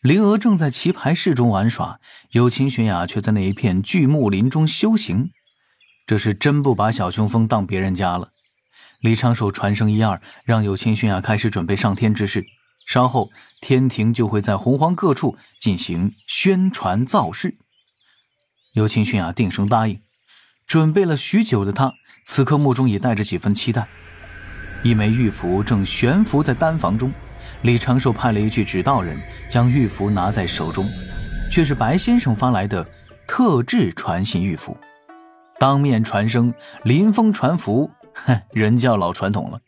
灵娥正在棋牌室中玩耍，有秦玄雅却在那一片巨木林中修行。这是真不把小雄风当别人家了。李长寿传声一二，让有秦玄雅开始准备上天之事，稍后天庭就会在洪荒各处进行宣传造势。有秦玄雅定声答应，准备了许久的他，此刻目中也带着几分期待。一枚玉符正悬浮在丹房中，李长寿派了一具指道人将玉符拿在手中，却是白先生发来的特制传信玉符。当面传声，临风传符，人教老传统了。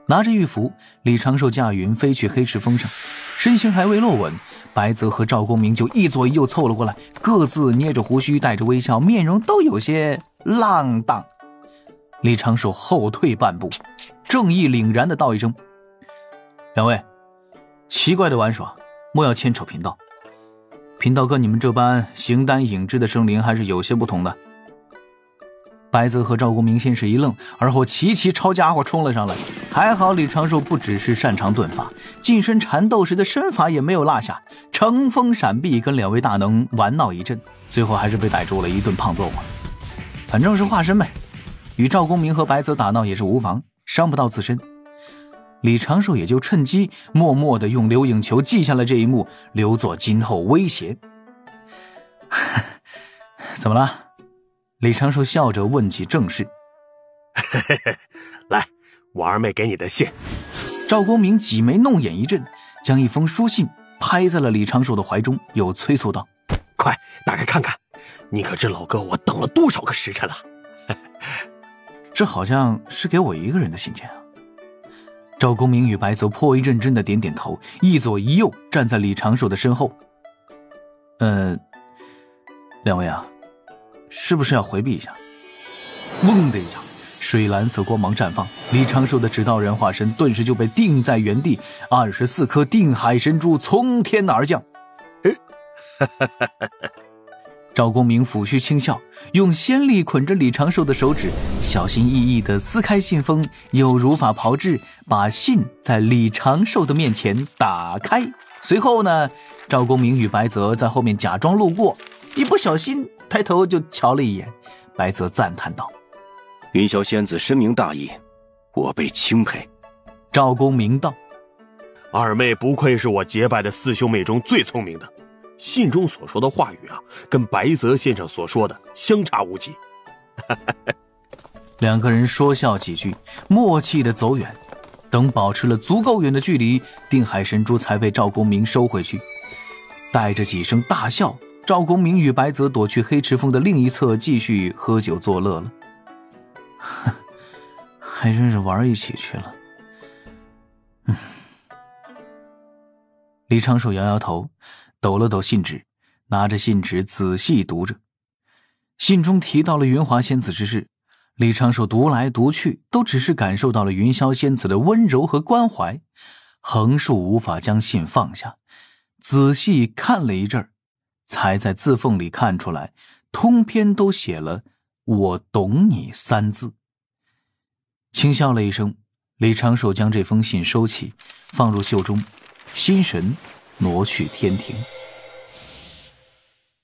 拿着玉符，李长寿驾云飞去黑池峰上，身形还未落稳，白泽和赵公明就一左一右凑了过来，各自捏着胡须，带着微笑，面容都有些浪荡。李长寿后退半步，正义凛然地道一声：两位，奇怪的玩耍莫要牵扯贫道，贫道跟你们这般形单影只的生灵还是有些不同的。白泽和赵公明先是一愣，而后齐齐抄家伙冲了上来。还好李长寿不只是擅长遁法，近身缠斗时的身法也没有落下，乘风闪避，跟两位大能玩闹一阵，最后还是被逮住了，一顿胖揍啊。反正是化身呗，与赵公明和白泽打闹也是无妨，伤不到自身。李长寿也就趁机默默地用流影球记下了这一幕，留作今后威胁。怎么了？李长寿笑着问起正事。来，我二妹给你的信。赵公明挤眉弄眼一阵，将一封书信拍在了李长寿的怀中，又催促道：快打开看看，你可知老哥我等了多少个时辰了。这好像是给我一个人的信件啊。赵公明与白泽颇为认真的点点头，一左一右站在李长寿的身后。两位啊，是不是要回避一下？嗡的一下，水蓝色光芒绽放，李长寿的指道人化身顿时就被定在原地，24颗定海神珠从天而降。赵公明抚须轻笑，用仙力捆着李长寿的手指，小心翼翼地撕开信封，又如法炮制，把信在李长寿的面前打开。随后呢，赵公明与白泽在后面假装路过，一不小心抬头就瞧了一眼。白泽赞叹道：云霄仙子深明大义，我辈钦佩。赵公明道：二妹不愧是我结拜的四兄妹中最聪明的，信中所说的话语啊，跟白泽先生所说的相差无几。两个人说笑几句，默契地走远。等保持了足够远的距离，定海神珠才被赵公明收回去。带着几声大笑，赵公明与白泽躲去黑池峰的另一侧，继续喝酒作乐了。还真是玩一起去了。李长寿摇摇头，抖了抖信纸，拿着信纸仔细读着。信中提到了云华仙子之事，李长寿读来读去，都只是感受到了云霄仙子的温柔和关怀，横竖无法将信放下。仔细看了一阵，才在字缝里看出来，通篇都写了“我懂你”3字。轻笑了一声，李长寿将这封信收起，放入袖中，心神挪去天庭。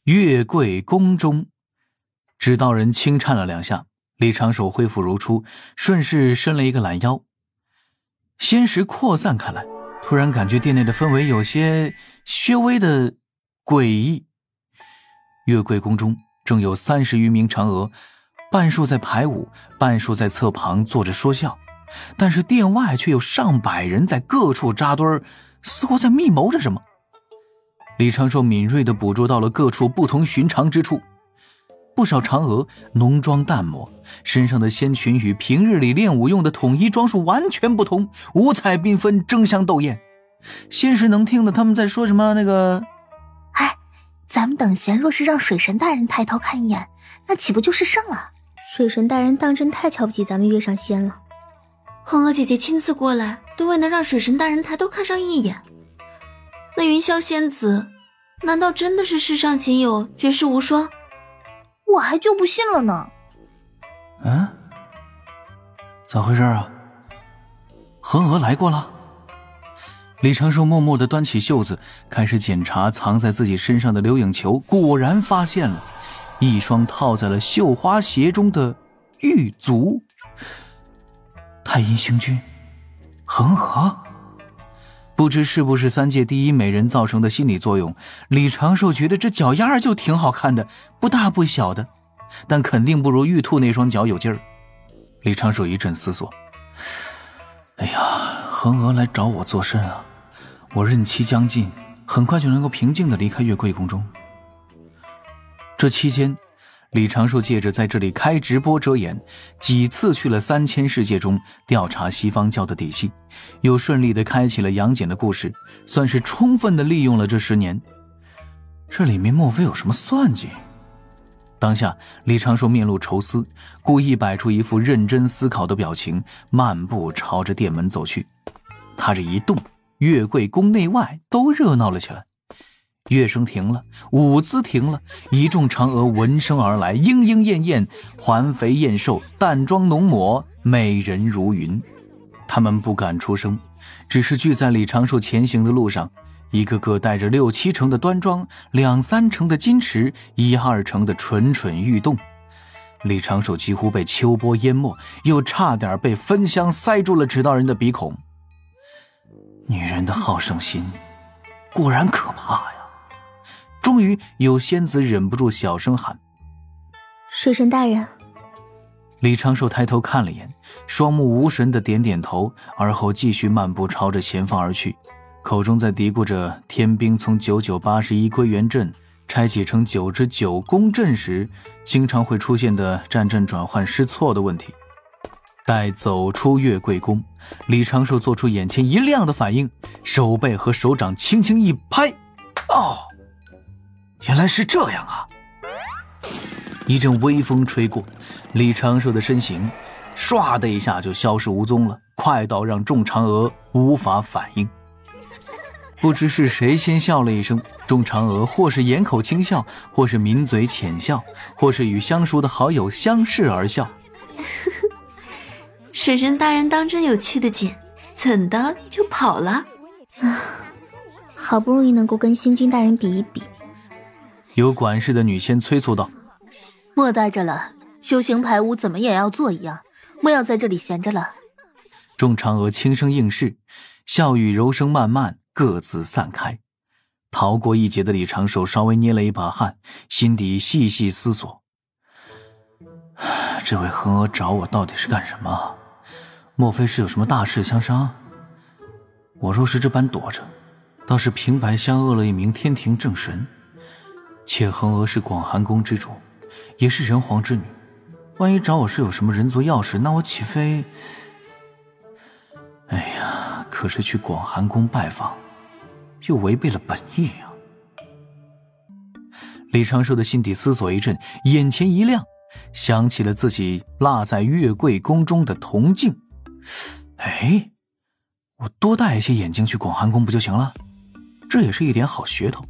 月桂宫中，指道人轻颤了2下，李长寿恢复如初，顺势伸了一个懒腰。仙识扩散开来，突然感觉殿内的氛围有些略微的诡异。月桂宫中正有30余名嫦娥，半数在排舞，半数在侧旁坐着说笑，但是殿外却有上百人在各处扎堆，似乎在密谋着什么。李长寿敏锐地捕捉到了各处不同寻常之处，不少嫦娥浓妆淡抹，身上的仙裙与平日里练武用的统一装束完全不同，五彩缤纷，争相斗艳。仙识能听的他们在说什么哎，咱们等闲若是让水神大人抬头看一眼，那岂不就是胜了？水神大人当真太瞧不起咱们月上仙了。红娥姐姐亲自过来，都为能让水神大人抬头看上一眼。那云霄仙子，难道真的是世上仅有，绝世无双？我还就不信了呢。咋回事啊？恒娥来过了？李长寿默默地端起袖子，开始检查藏在自己身上的流影球，果然发现了一双套在了绣花鞋中的玉足。太阴星君，恒河。不知是不是3届第一美人造成的心理作用，李长寿觉得这脚丫就挺好看的，不大不小的，但肯定不如玉兔那双脚有劲儿。李长寿一阵思索，哎呀，恒河来找我做甚啊？我任期将近，很快就能够平静地离开月桂宫中。这期间，李长寿借着在这里开直播遮掩，几次去了3000世界中调查西方教的底细，又顺利地开启了杨戬的故事，算是充分地利用了这10年。这里面莫非有什么算计？当下李长寿面露愁思，故意摆出一副认真思考的表情，漫步朝着殿门走去。他这一动，月桂宫内外都热闹了起来。乐声停了，舞姿停了，一众嫦娥闻声而来，莺莺燕燕，环肥燕瘦，淡妆浓抹，美人如云。他们不敢出声，只是聚在李长寿前行的路上，一个个带着6、7成的端庄，2、3成的矜持，1、2成的蠢蠢欲动。李长寿几乎被秋波淹没，又差点被焚香塞住了指导人的鼻孔。女人的好胜心果然可怕呀！终于有仙子忍不住小声喊：水神大人。李长寿抬头看了眼，双目无神地点点头，而后继续漫步朝着前方而去，口中在嘀咕着天兵从9981归元阵拆解成9之9宫阵时经常会出现的战阵转换失错的问题。待走出月桂宫，李长寿做出眼前一亮的反应，手背和手掌轻轻一拍，哦，原来是这样啊！一阵微风吹过，李长寿的身形唰的一下就消失无踪了，快到让众嫦娥无法反应。不知是谁先笑了一声，众嫦娥或是掩口轻笑，或是抿嘴浅笑，或是与相熟的好友相视而笑。水神大人当真有趣的紧，怎的就跑了？好不容易能够跟星君大人比一比。有管事的女仙催促道：莫待着了，修行排污怎么也要做一样，莫要在这里闲着了。众嫦娥轻声应是，笑语柔声慢慢各自散开。逃过一劫的李长寿稍微捏了一把汗，心底细细思索，这位恒娥找我到底是干什么？莫非是有什么大事相商？我若是这般躲着，倒是平白相恶了一名天庭正神。且恒娥是广寒宫之主，也是人皇之女，万一找我是有什么人族要事，那我岂非……哎呀，可是去广寒宫拜访又违背了本意啊！李长寿的心底思索一阵，眼前一亮，想起了自己落在月桂宫中的铜镜。哎，我多带一些眼睛去广寒宫不就行了？这也是一点好噱头，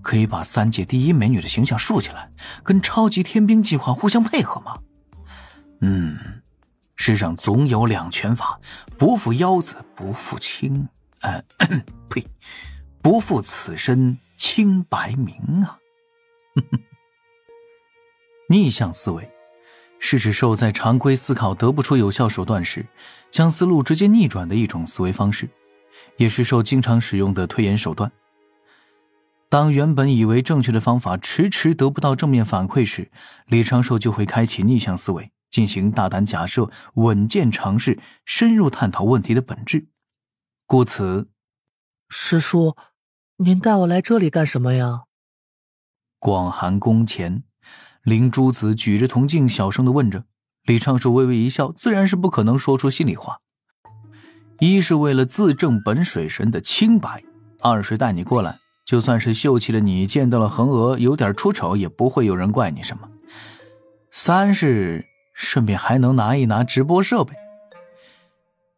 可以把3界第一美女的形象竖起来，跟超级天兵计划互相配合嘛。世上总有2全法，不负腰子不负卿，呸，不负此身清白名啊。逆向思维是指受在常规思考得不出有效手段时，将思路直接逆转的一种思维方式，也是受经常使用的推演手段。当原本以为正确的方法迟迟得不到正面反馈时，李长寿就会开启逆向思维，进行大胆假设、稳健尝试、深入探讨问题的本质。故此，师叔，您带我来这里干什么呀？广寒宫前，灵珠子举着铜镜小声地问着。李长寿微微一笑，自然是不可能说出心里话。一是为了自证本水神的清白，二是带你过来，就算是秀气的你见到了恒娥有点出丑，也不会有人怪你什么。三是顺便还能拿一拿直播设备。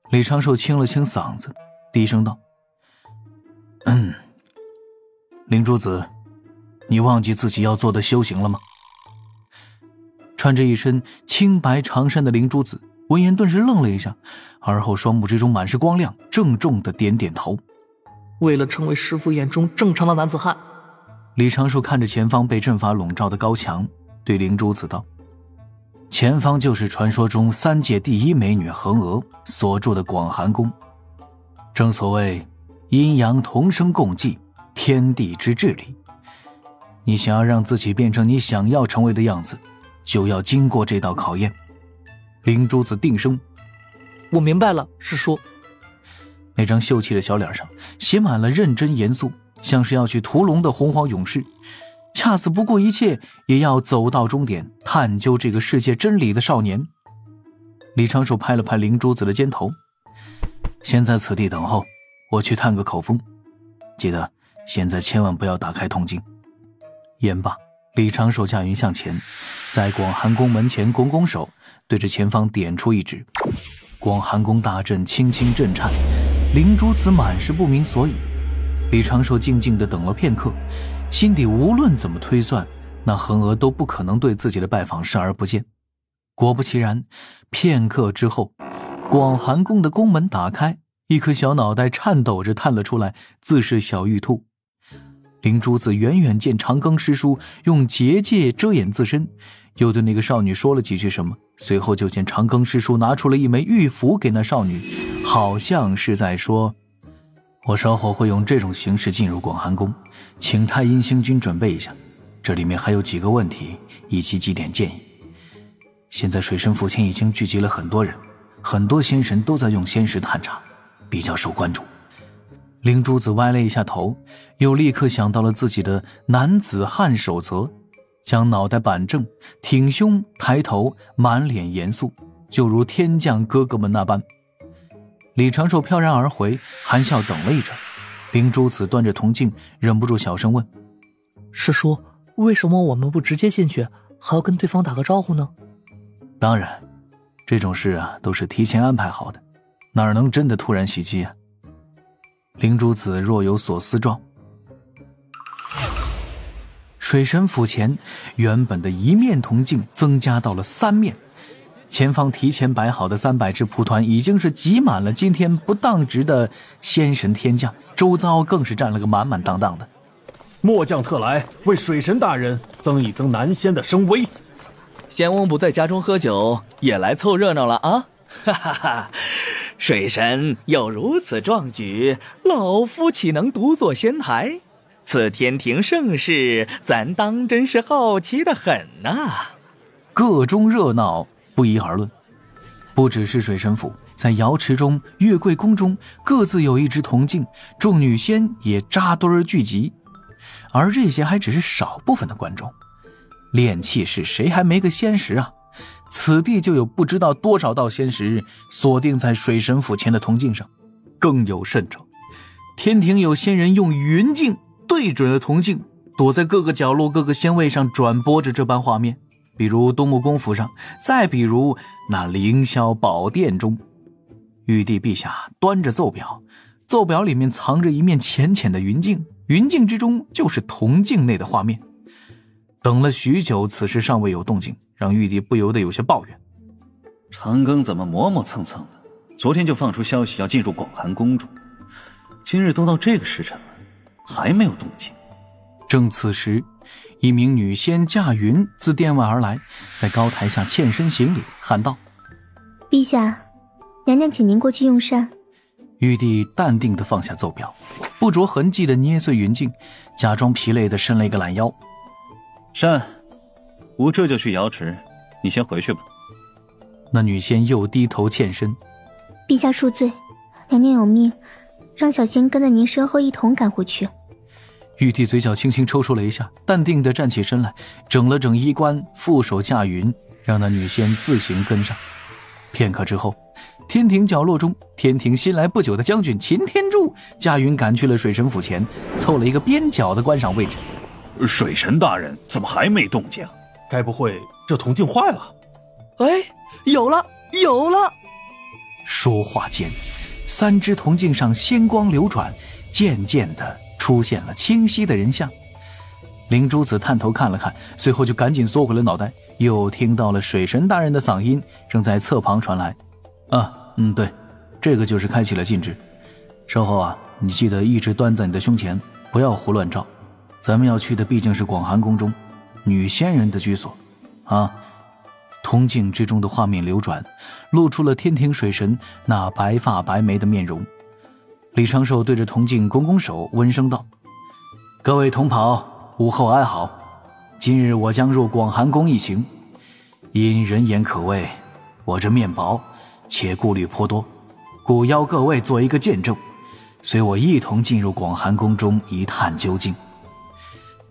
李长寿清了清嗓子，低声道：灵珠子，你忘记自己要做的修行了吗？穿着一身青白长衫的灵珠子闻言顿时愣了一下，而后双目之中满是光亮，郑重地点点头。为了成为师父眼中正常的男子汉。李长寿看着前方被阵法笼罩的高墙，对灵珠子道：前方就是传说中3界第一美女恒娥所住的广寒宫。正所谓阴阳同生共济，天地之至理。你想要让自己变成你想要成为的样子，就要经过这道考验。灵珠子定声：我明白了，师叔。那张秀气的小脸上写满了认真严肃，像是要去屠龙的洪荒勇士，恰似不顾一切也要走到终点，探究这个世界真理的少年。李长寿拍了拍灵珠子的肩头：先在此地等候，我去探个口风，记得现在千万不要打开铜镜。言罢，李长寿驾云向前，在广寒宫门前拱拱手，对着前方点出一指。广寒宫大阵轻轻震颤，灵珠子满是不明所以。李长寿静静地等了片刻，心底无论怎么推算，那恒娥都不可能对自己的拜访视而不见。果不其然，片刻之后，广寒宫的宫门打开，一颗小脑袋颤抖着探了出来，自是小玉兔。灵珠子远远见长庚师叔用结界遮掩自身，又对那个少女说了几句什么，随后就见长庚师叔拿出了一枚玉符给那少女，好像是在说：我稍后会用这种形式进入广寒宫，请太阴星君准备一下，这里面还有几个问题以及几点建议。现在水神府前已经聚集了很多人，很多仙神都在用仙石探查，比较受关注。灵珠子歪了一下头，又立刻想到了自己的男子汉守则，将脑袋板正，挺胸抬头，满脸严肃，就如天降哥哥们那般。李长寿飘然而回，含笑等了一阵。灵珠子端着铜镜，忍不住小声问：师叔，为什么我们不直接进去，还要跟对方打个招呼呢？当然，这种事啊都是提前安排好的，哪能真的突然袭击啊？灵珠子若有所思状。水神府前原本的一面铜镜增加到了3面，前方提前摆好的300只蒲团已经是挤满了今天不当值的仙神天将，周遭更是站了个满满当当的。末将特来为水神大人增一增男仙的声威。仙翁不在家中喝酒，也来凑热闹了啊！哈哈哈！水神有如此壮举，老夫岂能独坐仙台？此天庭盛事，咱当真是好奇的很呐！个中热闹不一而论，不只是水神府，在瑶池中、月桂宫中，各自有一只铜镜，众女仙也扎堆儿聚集。而这些还只是少部分的观众，炼气室谁还没个仙石啊？此地就有不知道多少道仙石锁定在水神府前的铜镜上。更有甚者，天庭有仙人用云镜对准了铜镜，躲在各个角落各个仙位上转播着这般画面。比如东木公府上，再比如那凌霄宝殿中，玉帝陛下端着奏表，奏表里面藏着一面浅浅的云镜，云镜之中就是铜镜内的画面。等了许久，此时尚未有动静，让玉帝不由得有些抱怨：长庚怎么磨磨蹭蹭的？昨天就放出消息要进入广寒宫中，今日都到这个时辰了，还没有动静。正此时，一名女仙驾云自殿外而来，在高台下欠身行礼，喊道：陛下，娘娘请您过去用膳。玉帝淡定地放下奏表，不着痕迹地捏碎云镜，假装疲累地伸了一个懒腰。善，吾这就去瑶池，你先回去吧。那女仙又低头欠身。陛下恕罪，娘娘有命，让小仙跟在您身后一同赶回去。玉帝嘴角轻轻抽搐了一下，淡定地站起身来，整了整衣冠，负手驾云，让那女仙自行跟上。片刻之后，天庭角落中，天庭新来不久的将军秦天柱驾云赶去了水神府前，凑了一个边角的观赏位置。水神大人怎么还没动静？该不会这铜镜坏了？哎，有了，有了！说话间，3只铜镜上仙光流转，渐渐地出现了清晰的人像。灵珠子探头看了看，随后就赶紧缩回了脑袋，又听到了水神大人的嗓音正在侧旁传来。对，这个就是开启了禁制。稍后啊，你记得一直端在你的胸前，不要胡乱照。咱们要去的毕竟是广寒宫中女仙人的居所啊。铜镜之中的画面流转，露出了天庭水神那白发白眉的面容。李长寿对着铜镜拱拱手，温声道：各位同袍，午后安好。今日我将入广寒宫一行，因人言可畏，我这面薄，且顾虑颇多，故邀各位做一个见证，随我一同进入广寒宫中一探究竟。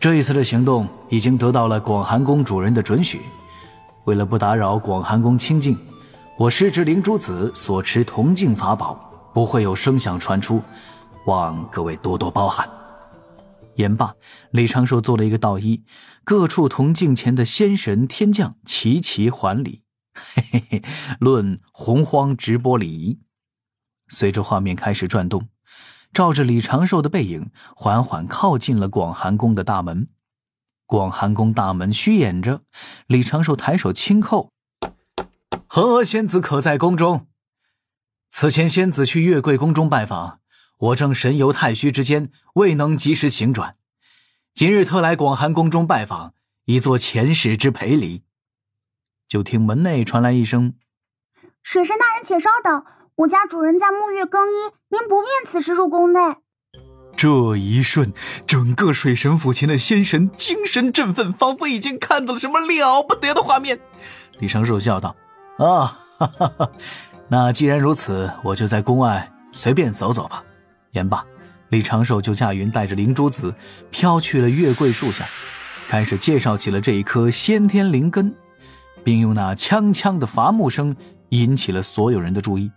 这一次的行动已经得到了广寒宫主人的准许，为了不打扰广寒宫清静，我师侄灵珠子所持铜镜法宝不会有声响传出，望各位多多包涵。言罢，李长寿做了一个道揖，各处铜镜前的仙神天将齐齐还礼。论洪荒直播礼仪。随着画面开始转动，照着李长寿的背影，缓缓靠近了广寒宫的大门。广寒宫大门虚掩着，李长寿抬手轻叩：何仙子可在宫中？此前仙子去月桂宫中拜访，我正神游太虚之间，未能及时行转，今日特来广寒宫中拜访，以作前世之赔礼。就听门内传来一声：水神大人且稍等，我家主人在沐浴更衣，您不便此时入宫内。这一瞬，整个水神府前的仙神精神振奋，仿佛已经看到了什么了不得的画面。李长寿笑道：那既然如此，我就在宫外随便走走吧。言罢，李长寿就驾云带着灵珠子飘去了月桂树下，开始介绍起了这一颗先天灵根，并用那锵锵的伐木声引起了所有人的注意。